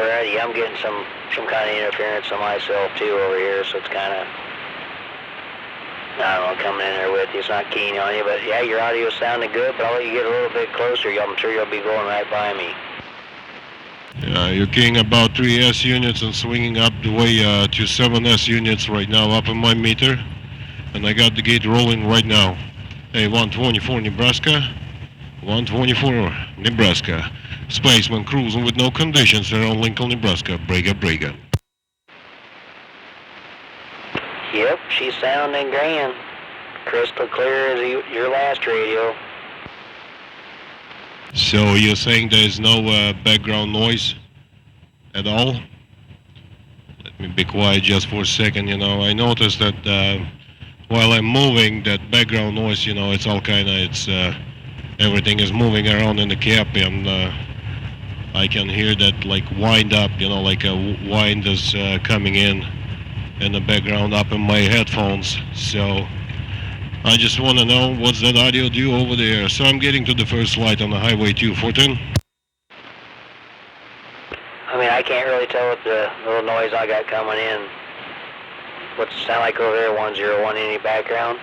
Alright, yeah, I'm getting some kind of interference on myself too over here, so it's kind of, I don't know, coming in there with you. It's not keen on you, but yeah, your audio's sounding good, but I'll let you get a little bit closer. I'm sure you'll be going right by me. You're keying about 3S units and swinging up the way to 7S units right now up in my meter. And I got the gate rolling right now. Hey, 124 Nebraska. 124 Nebraska. Spaceman cruising with no conditions around Lincoln, Nebraska. Breaker, breaker. Yep, she's sounding grand. Crystal clear as your last radio. So you're saying there's no background noise at all? Let me be quiet just for a second. I noticed that while I'm moving, that background noise, it's all kind of, everything is moving around in the cap, and I can hear that like wind up, like a wind is coming in the background up in my headphones. So I just want to know what's that audio do over there. So I'm getting to the first light on the Highway 214. I mean, I can't really tell what the little noise I got coming in. What's it sound like over there, 101, any background?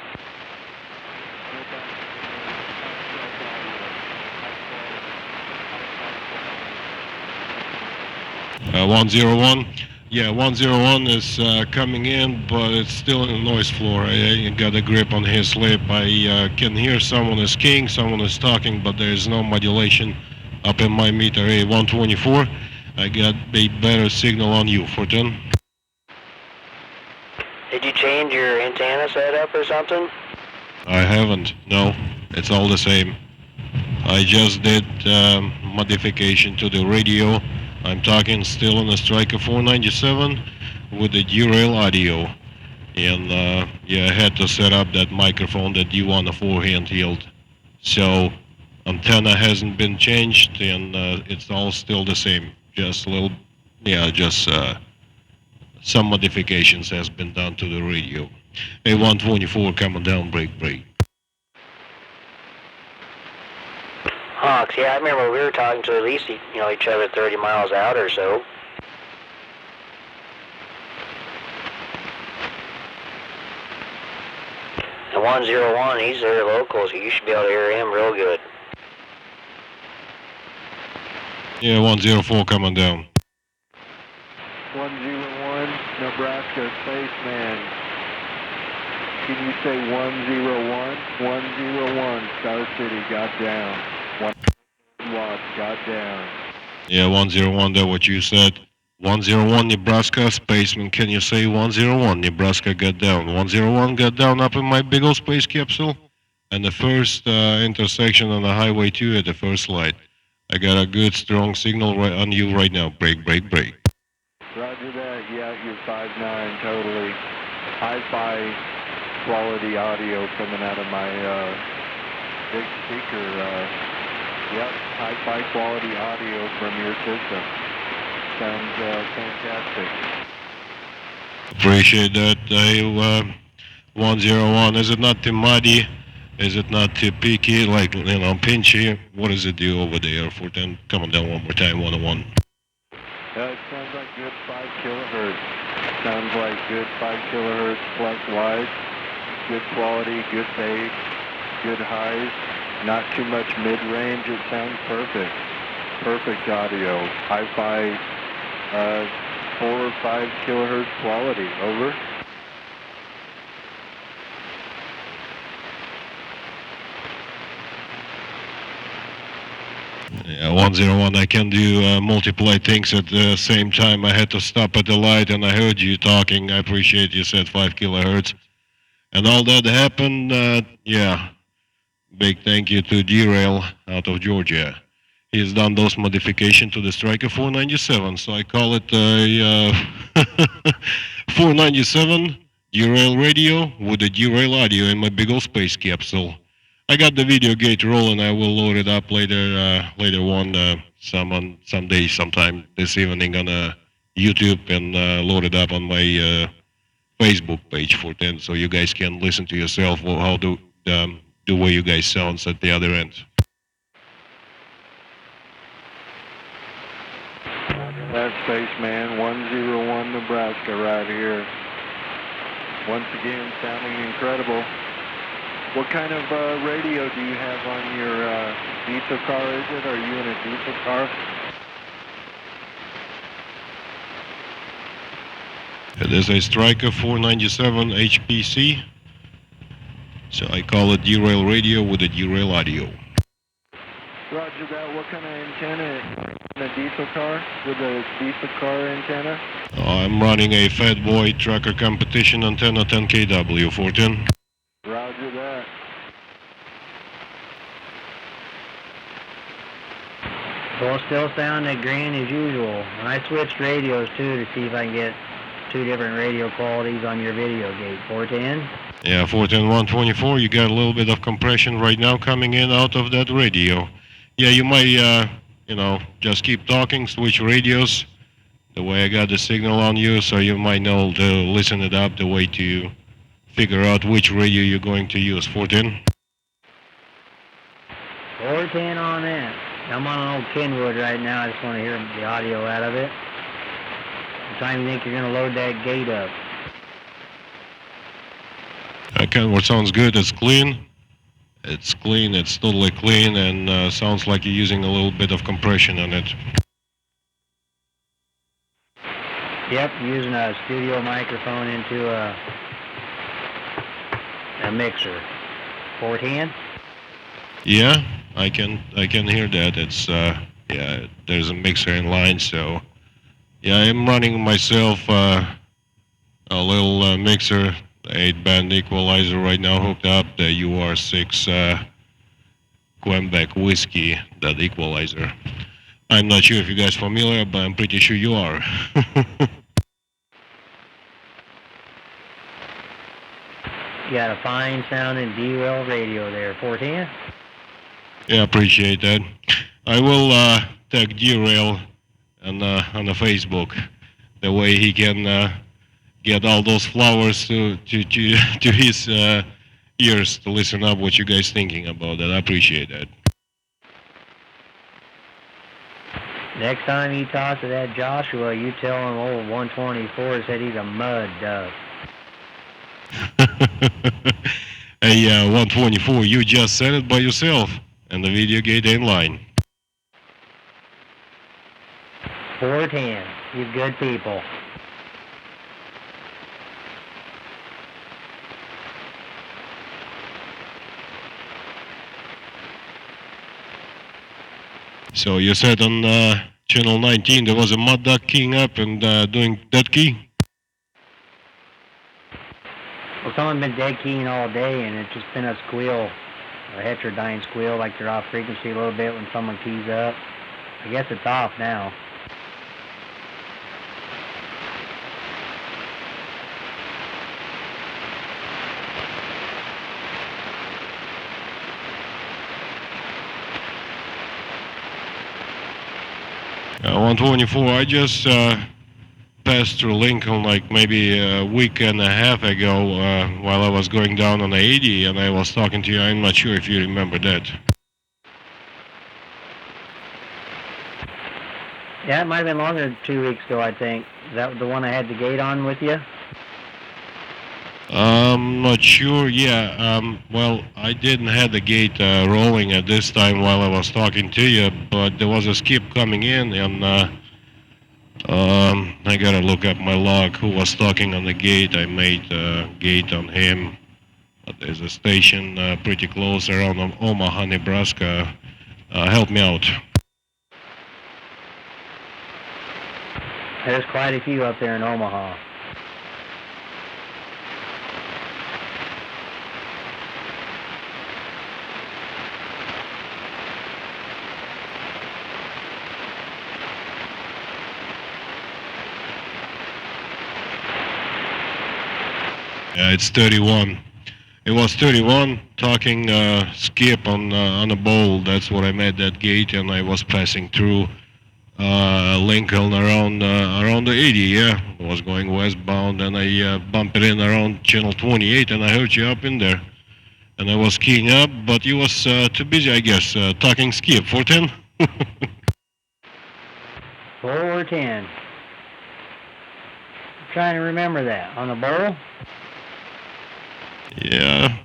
Uh, 101. Yeah, 101 is coming in, but it's still in the noise floor. I got a grip on his lip. I can hear someone is keying, someone is talking, but there is no modulation up in my meter. Hey, 124, I got a better signal on you, 14. Did you change your antenna setup or something? I haven't, no. It's all the same. I just did modification to the radio. I'm talking still on a Striker 497 with the derail audio. And yeah, I had to set up that microphone that you want a forehand held. So antenna hasn't been changed, and it's all still the same. Just a little, yeah, just some modifications has been done to the radio. Hey, 124 coming down, break, break. Hawks, yeah, I remember we were talking to at least, each other 30 miles out or so. The 101, he's there local, so you should be able to hear him real good. Yeah, 104 coming down. 101, Nebraska Spaceman. Can you say 101? 101, Star City got down. 1 watts got down. Yeah, 101, that's what you said. 101 Nebraska Spaceman, can you say 101 Nebraska got down? 101 got down up in my big old space capsule. And the first intersection on the Highway 2 at the first light. I got a good strong signal right on you right now. Break, break, break. Roger that. Yeah, you're 5'9", totally. Hi-fi quality audio coming out of my big speaker. Yep, hi-fi quality audio from your system. Sounds fantastic. Appreciate that. 101, is it not too muddy? Is it not too peaky, like, pinchy? What does it do over there? 410, coming down one more time, 101. It sounds like good 5 kilohertz. Sounds like good 5 kilohertz plus wide. Good quality, good bass, good highs. Not too much mid-range. It sounds perfect. Perfect audio. Hi-fi 4 or 5 kilohertz quality. Over. Yeah, 101, I can do multiply things at the same time. I had to stop at the light and I heard you talking. I appreciate you said 5 kilohertz. And all that happened, yeah. Big thank you to Derail out of Georgia. He's done those modifications to the Striker 497, so I call it a 497 Derail radio with the Derail audio in my big old space capsule. I got the video gate rolling. I will load it up later on someday, sometime this evening on YouTube, and load it up on my Facebook page for 10, so you guys can listen to yourself how the way you guys sounds at the other end. That Spaceman, 101 Nebraska right here. Once again, sounding incredible. What kind of radio do you have on your diesel car, is it? Are you in a diesel car? It is a Striker 497 HPC. So I call it derail radio with a derail audio. Roger that. What kind of antenna in a diesel car? With a diesel car antenna? I'm running a Fat Boy Trucker Competition antenna 10kW 410. Roger that. Well, still sounding green as usual. And I switched radios too to see if I can get two different radio qualities on your video gate. 410? Yeah, 410 124. You got a little bit of compression right now coming in out of that radio. Yeah, you might, just keep talking, switch radios. The way I got the signal on you, so you might know to listen it up the way to figure out which radio you're going to use. 410? 410 on that. I'm on an old Kenwood right now. I just want to hear the audio out of it. What time do you think you're going to load that gate up? Kenwood sounds good. It's clean. It's clean. It's totally clean, and sounds like you're using a little bit of compression on it. Yep, using a studio microphone into a mixer. 410? Yeah, I can hear that. It's there's a mixer in line, so yeah, I'm running myself a little mixer, 8-band equalizer right now hooked up, the UR6 Quebec whiskey, that equalizer. I'm not sure if you guys familiar, but I'm pretty sure you are. You got a fine sounding derail radio there. 410? Yeah, appreciate that. I will tag derail on the Facebook. The way he can get all those flowers to his ears to listen up what you guys thinking about that. I appreciate that. Next time you talk to that Joshua, you tell him old 124 said he's a mud duck. Hey, 124, you just said it by yourself, and the video gate ain't lying. 410, you good people. So you said on channel 19 there was a mud duck keying up and doing dead key? Well, someone's been dead keying all day, and it's just been a squeal, a heterodyne squeal, like they're off frequency a little bit when someone keys up. I guess it's off now. Uh, 124, I just passed through Lincoln like maybe a week and a half ago while I was going down on the 80, and I was talking to you. I'm not sure if you remember that. Yeah, it might have been longer than 2 weeks ago, I think. Is that the one I had the gate on with you? I'm not sure. Yeah, well, I didn't have the gate rolling at this time while I was talking to you, but there was a skip coming in, and I gotta look up my log who was talking on the gate. I made a gate on him. There's a station pretty close around Omaha, Nebraska. Help me out. There's quite a few up there in Omaha. Yeah, it's 31. It was 31 talking skip on a bowl. That's what I made that gate, and I was passing through Lincoln around the 80. Yeah, I was going westbound, and I bumped it in around channel 28, and I heard you up in there. And I was keying up, but you was too busy, I guess, talking skip. 410. 410. I'm trying to remember that. On the bowl? Yeah.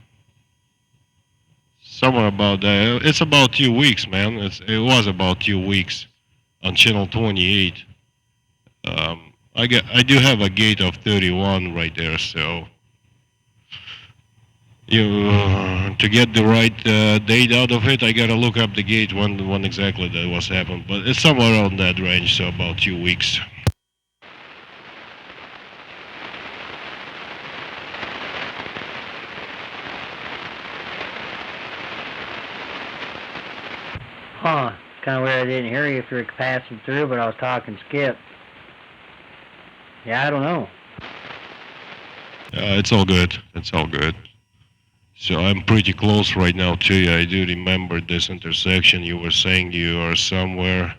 Somewhere about that. It's about 2 weeks, man. It was about 2 weeks on channel 28. I do have a gate of 31 right there, so to get the right date out of it, I gotta look up the gate when exactly that was happened. But it's somewhere around that range, so about 2 weeks. Huh. It's kind of weird I didn't hear you if you were passing through, but I was talking Skip. Yeah, I don't know. It's all good. It's all good. So I'm pretty close right now to you. I do remember this intersection. You were saying you are somewhere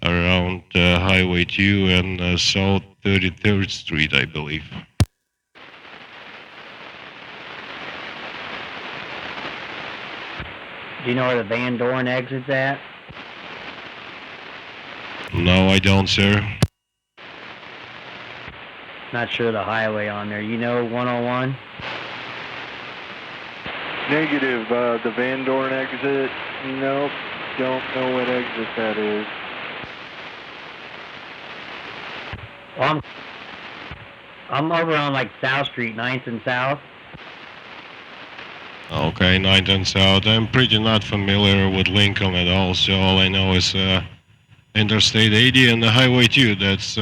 around Highway 2 and South 33rd Street, I believe. Do you know where the Van Dorn exit's at? No, I don't, sir. Not sure the highway on there. You know 101? Negative. The Van Dorn exit? Nope. Don't know what exit that is. Well, I'm over on like South Street, 9th and South. Okay, 9th and South. I'm pretty not familiar with Lincoln at all, so all I know is Interstate 80 and the Highway 2. That's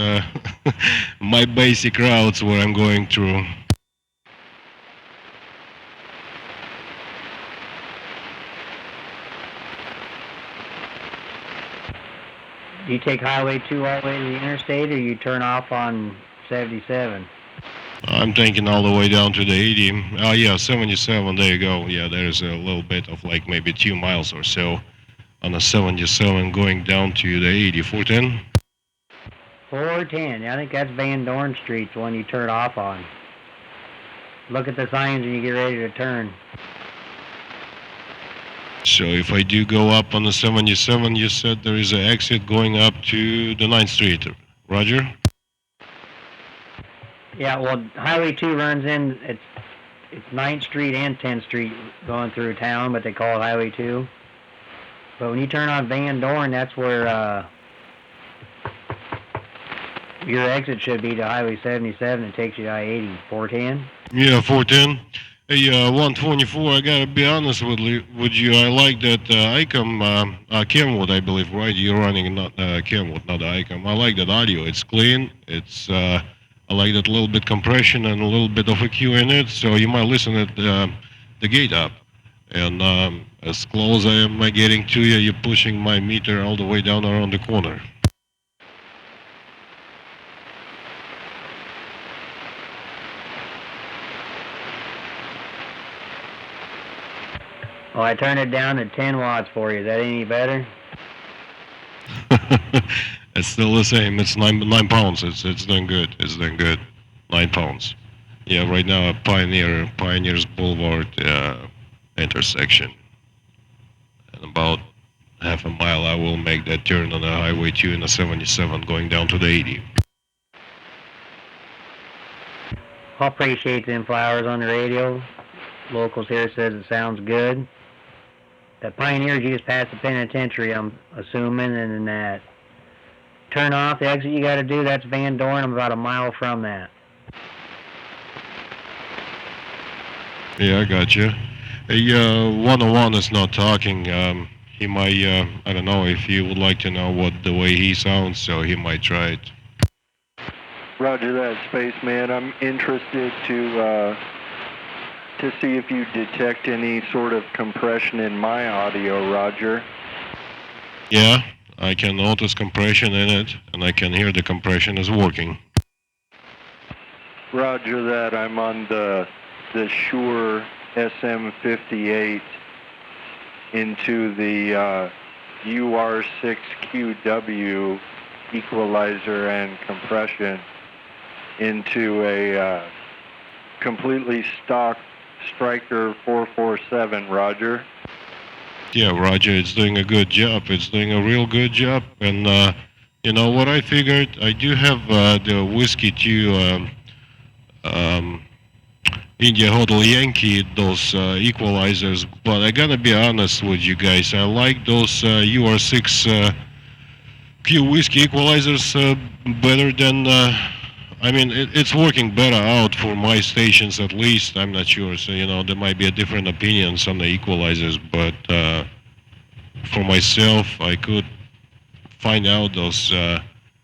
my basic routes where I'm going through. Do you take Highway 2 all the way to the interstate, or you turn off on 77? I'm thinking all the way down to the 80. Oh yeah, 77, there you go. Yeah, there's a little bit of like maybe 2 miles or so on the 77 going down to the 80. 410? 410, yeah, I think that's Van Dorn Street's one you turn off on. Look at the signs when you get ready to turn. So if I do go up on the 77, you said there is an exit going up to the 9th Street. Roger? Yeah, well, Highway 2 runs in, it's 9th Street and 10th Street going through town, but they call it Highway 2. But when you turn on Van Dorn, that's where your exit should be to Highway 77. It takes you to I-80, 410. Yeah, 410. Hey, 124, I gotta be honest with you. I like that ICOM, Kenwood, I believe, right? You're running not Kenwood, not ICOM. I like that audio. It's clean. It's, I like that little bit compression and a little bit of EQ in it. So you might listen at the gate up. And as close am I getting to you, you're pushing my meter all the way down around the corner. Well, I turned it down to 10 watts for you. Is that any better? It's still the same. It's 9 pounds. It's doing good. It's doing good. 9 pounds. Yeah, right now at Pioneers Boulevard intersection. In about half a mile, I will make that turn on the Highway 2 in the 77 going down to the 80. I appreciate them flowers on the radio. Locals here says it sounds good. That Pioneers, you just passed the penitentiary, I'm assuming, and then that turn off, the exit you got to do, that's Van Dorn. I'm about a mile from that. Yeah, I got you. Hey, 101 is not talking. He might, I don't know if you would like to know what the way he sounds, so he might try it. Roger that, Spaceman. I'm interested to see if you detect any sort of compression in my audio, Roger. Yeah, I can notice compression in it, and I can hear the compression is working. Roger that. I'm on the Shure SM58 into the UR6QW equalizer and compression into a completely stock Striker 447, Roger. Yeah, Roger, it's doing a good job. It's doing a real good job. And You know what I figured? I do have the Whiskey 2 um, India Hotel Yankee, those equalizers, but I gotta be honest with you guys. I like those UR6 Q Whiskey equalizers better than. I mean, it's working better out for my stations at least. I'm not sure. So, you know, there might be a different opinions on the equalizers, but for myself, I could find out those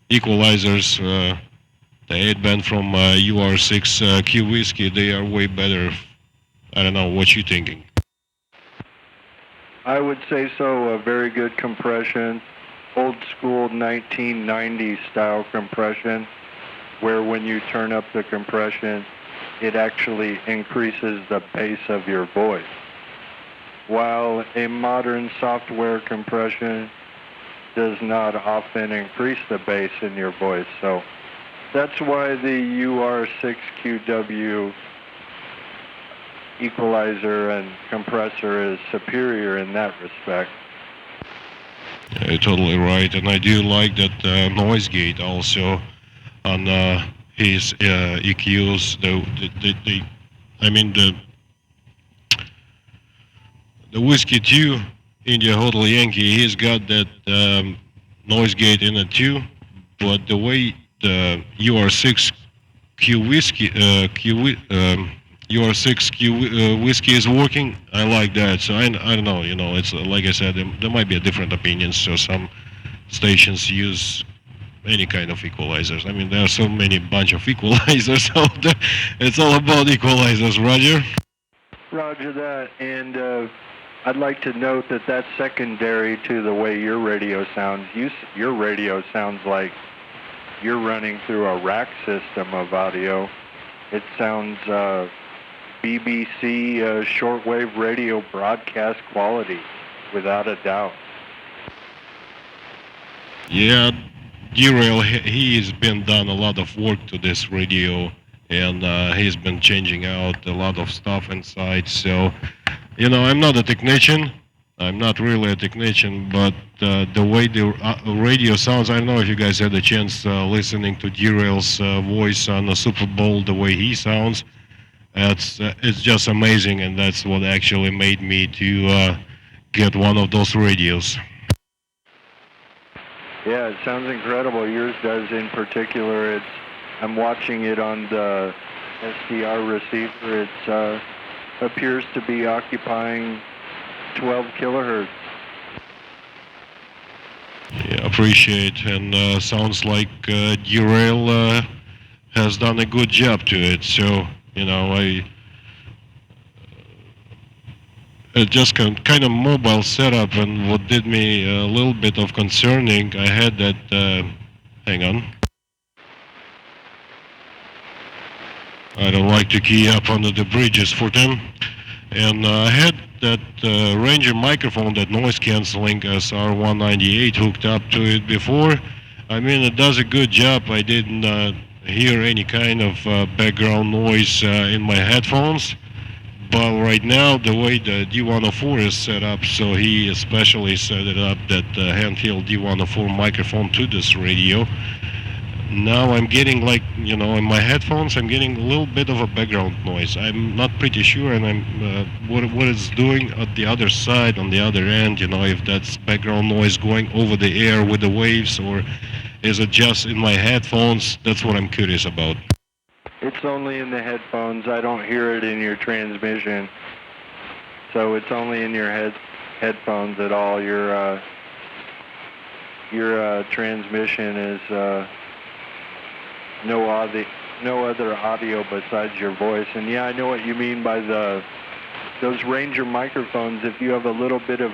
equalizers, the 8-band from UR6 Q Whiskey, they are way better. I don't know, what you thinking? I would say so. A very good compression, old school 1990s style compression, where when you turn up the compression, it actually increases the bass of your voice. While a modern software compression does not often increase the bass in your voice. So that's why the UR6QW equalizer and compressor is superior in that respect. Yeah, you're totally right, and I do like that noise gate also on his EQs. I mean the Whiskey 2 India Hotel Yankee, he's got that noise gate in it too, but the way the UR6 Q Whiskey UR6 Q Whiskey is working, I like that. So I don't know, you know, it's like I said, there might be a different opinions. So some stations use any kind of equalizers. I mean, there are so many bunch of equalizers out there. It's all about equalizers, Roger. Roger that, and I'd like to note that that's secondary to the way your radio sounds. Your radio sounds like you're running through a rack system of audio. It sounds BBC shortwave radio broadcast quality, without a doubt. Yeah, Derail, he's been done a lot of work to this radio, and he's been changing out a lot of stuff inside. So, you know, I'm not a technician. I'm not really a technician, but the way the radio sounds, I don't know if you guys had a chance listening to Derail's voice on the Super Bowl, the way he sounds. It's just amazing, and that's what actually made me to get one of those radios. Yeah, it sounds incredible. Yours does in particular. I'm watching it on the SDR receiver. It appears to be occupying 12 kilohertz. Yeah, appreciate, and sounds like Derail has done a good job to it. So, you know, just kind of mobile setup, and what did me a little bit of concerning, I had that, hang on. I don't like to key up under the bridges for them. And I had that Ranger microphone, that noise canceling SR198 hooked up to it before. I mean, it does a good job. I didn't hear any kind of background noise in my headphones. But right now, the way the D104 is set up, so he especially set it up that handheld D104 microphone to this radio. Now I'm getting, like, you know, in my headphones, I'm getting a little bit of a background noise. I'm not pretty sure, and I'm what it's doing at the other side, on the other end, you know, if that's background noise going over the air with the waves, or is it just in my headphones? That's what I'm curious about. It's only in the headphones. I don't hear it in your transmission. So it's only in your headphones at all. Your transmission is no other audio besides your voice. And yeah, I know what you mean by those Ranger microphones. If you have a little bit of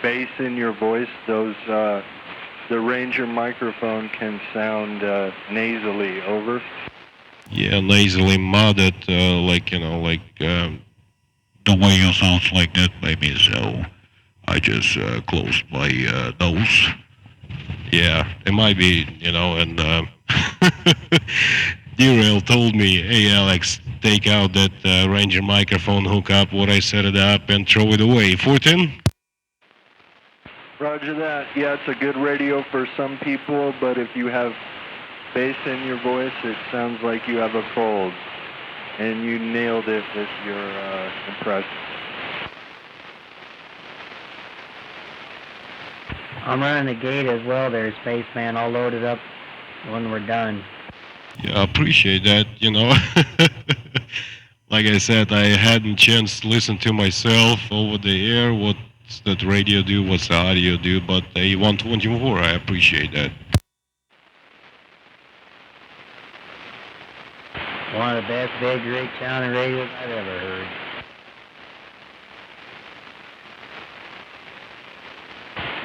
bass in your voice, the Ranger microphone can sound nasally. Over. Yeah, nasally modded, like, you know, like the way you sounds like that, maybe. So I just closed my nose. Yeah, it might be, you know, and Derail told me, hey Alex, take out that Ranger microphone, hook up what I set it up, and throw it away. 14? Roger that. Yeah, it's a good radio for some people, but if you have bass in your voice, it sounds like you have a cold. And you nailed it with your impression. I'm running the gate as well there, Spaceman. I'll load it up when we're done. Yeah, I appreciate that, you know. Like I said, I hadn't chance to listen to myself over the air, what's that radio do, what's the audio do, but A124, I appreciate that. One of the best big rig sounding radios I've ever heard.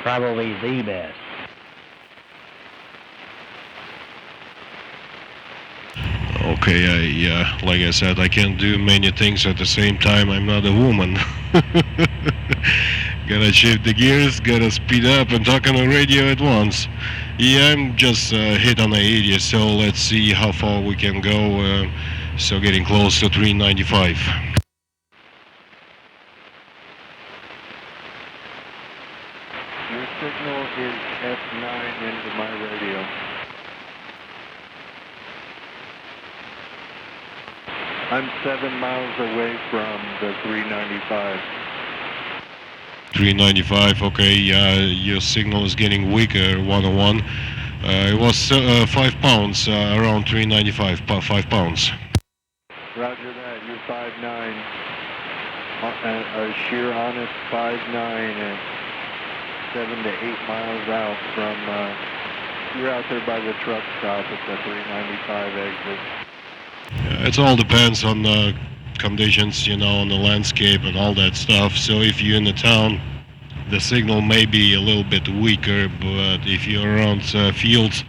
Probably the best. Okay, like I said, I can't do many things at the same time. I'm not a woman. Gotta shift the gears, gotta speed up and talk on the radio at once. Yeah, I'm just hit on the 80, so let's see how far we can go. So getting close to 395. Your signal is F9 into my radio. I'm 7 miles away from the 395. 395, okay, your signal is getting weaker, 101. It was 5 pounds, around 395, 5 pounds. Roger that, you're 5'9". A sheer honest 5'9" and 7 to 8 miles out from, you're out there by the truck stop at the 395 exit. It all depends on the conditions, you know, on the landscape and all that stuff. So if you're in the town, the signal may be a little bit weaker, but if you're around fields,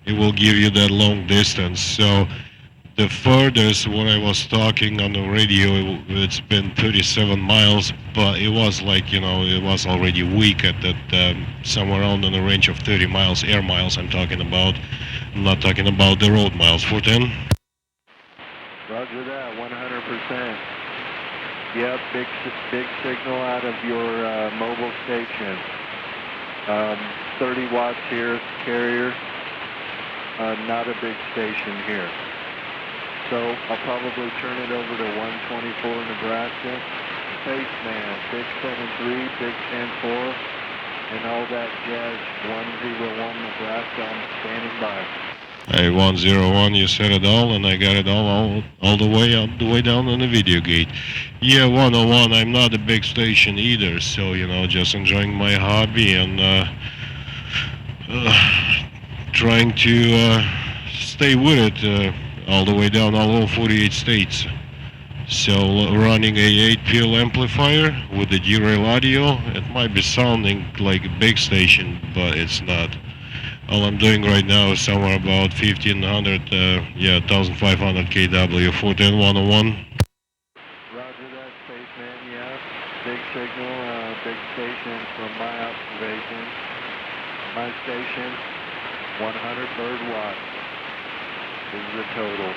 it will give you that long distance. So the furthest when I was talking on the radio, it's been 37 miles, but it was like, you know, it was already weak at that, somewhere around in the range of 30 miles, air miles I'm talking about. I'm not talking about the road miles. 410? Roger that, 100%. Yep, big signal out of your mobile station. 30 watts here, carrier. Not a big station here. So I'll probably turn it over to 124 Nebraska. Spaceman, Big 73, Big 10-4, and all that jazz. 101 Nebraska, I'm standing by. Hey, 101, you said it all, and I got it all the way down on the video gate. Yeah, 101, I'm not a big station either, so, you know, just enjoying my hobby and trying to stay with it all the way down all 48 states. So running a 8-pil amplifier with the derail audio, it might be sounding like a big station, but it's not. All I'm doing right now is somewhere about 1500, 1500 kW, 410, 101. Roger that, Spaceman, yeah. Big signal, big station from my observation. My station, 100 bird watts is the total.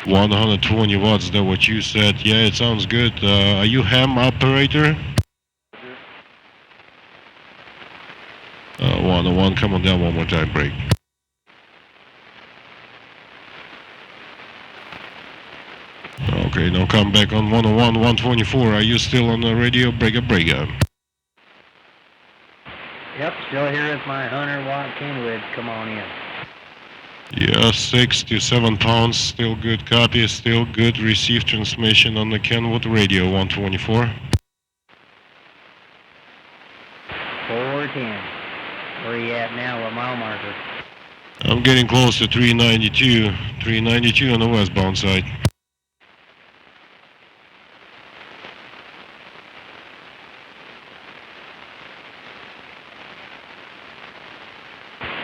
120 watts, is that what you said? Yeah, it sounds good. Are you ham operator? 101, come on down one more time, break. Okay, now come back on 101, 124. Are you still on the radio? Break up. Yep, still here with my 100-watt Kenwood. Come on in. Yeah, 6 to 7 pounds, still good copy, still good receive transmission on the Kenwood radio, 124. 410. Where are you at now? What mile marker? I'm getting close to 392 on the westbound side.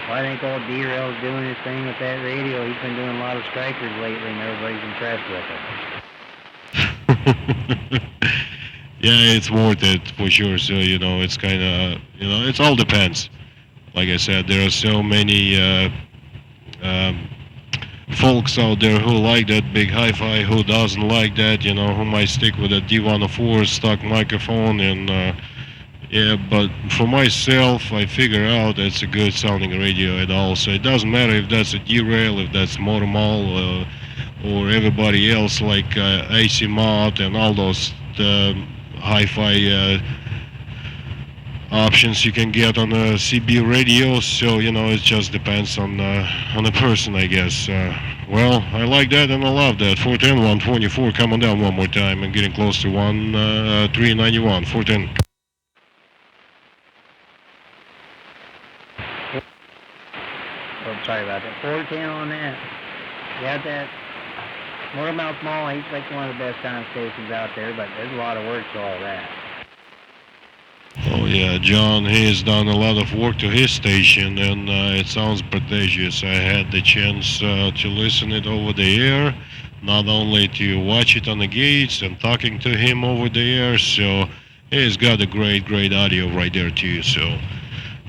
Well, I think old D-Rail's doing his thing with that radio. He's been doing a lot of strikers lately, and everybody's impressed with it. Yeah, it's worth it for sure. So, you know, it's kind of, you know, it all depends. Like I said, there are so many folks out there who like that big hi-fi, who doesn't like that, you know, who might stick with a D104 stock microphone and, Yeah, but for myself, I figure out it's a good sounding radio at all. So it doesn't matter if that's a derail, if that's motor mall, or everybody else like AC mod and all those hi-fi options you can get on a CB radio. So it just depends on the person, I guess. Well, I like that and I love that. 410, 124, coming down one more time and getting close to 391. 410. Oh, sorry about that. 410 on that. You got that. Motormouth Mall, he's like one of the best sound stations out there, but there's a lot of work to all that. Oh yeah, John, he has done a lot of work to his station, and it sounds prodigious. I had the chance to listen it over the air, not only to watch it on the gates and talking to him over the air. So he's got a great audio right there too. So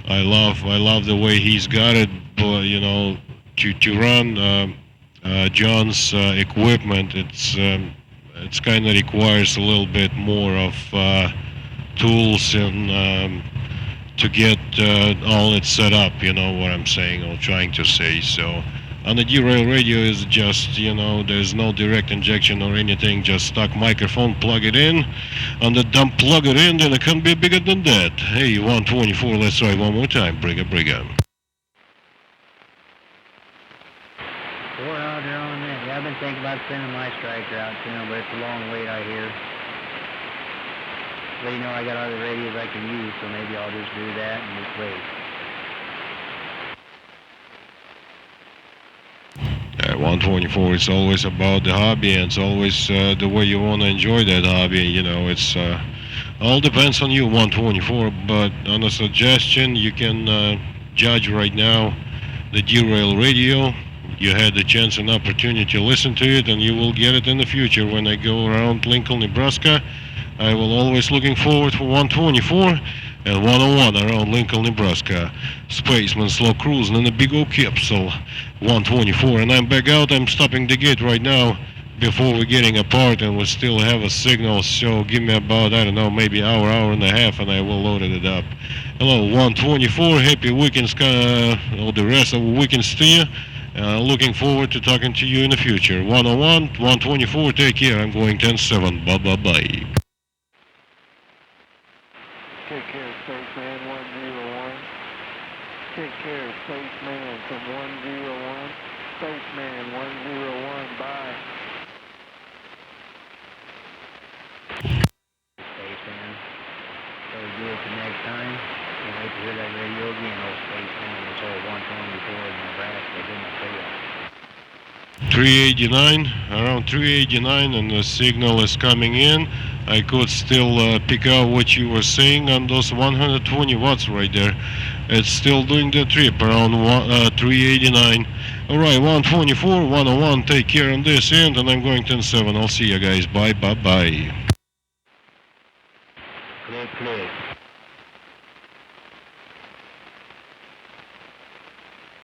I love the way he's got it. But to run John's equipment, it's kind of requires a little bit more of tools and to get all it set up. You know what I'm saying or trying to say. So on the derail radio is just there's no direct injection or anything. Just stock microphone, plug it in. On the dump, plug it in. Then it can't be bigger than that. Hey, 124. Let's try one more time. Bring it. 4 out there on that. Yeah, I've been thinking about sending my striker out to him, but it's a long wait, I hear. But I got other radios I can use, so maybe I'll just do that and just wait. At 124, it's always about the hobby, and it's always the way you want to enjoy that hobby. It's all depends on you, 124. But on a suggestion, you can judge right now the derail radio. You had the chance and opportunity to listen to it, and you will get it in the future when I go around Lincoln, Nebraska. I will always looking forward for 124 and 101 around Lincoln, Nebraska. Spaceman slow cruising in a big old capsule. 124, and I'm back out. I'm stopping the gate right now before we're getting apart, and we still have a signal. So give me about, I don't know, maybe hour and a half, and I will load it up. Hello, 124. Happy weekends, all the rest of the weekends to you. Looking forward to talking to you in the future. 101, 124, take care. I'm going 10-7. Bye. Take care, Spaceman 101. Take care, Spaceman from 101. Spaceman 101, bye. Spaceman. So do it the next time. Can't wait to hear that radio again, old Spaceman. This old 124 in Nebraska. Didn't I tell you? 389, around 389, and the signal is coming in. I could still pick out what you were saying on those 120 watts right there. It's still doing the trip around 389. All right, 124, 101, take care on this end, and I'm going 10-7. I'll see you guys. Bye. Click.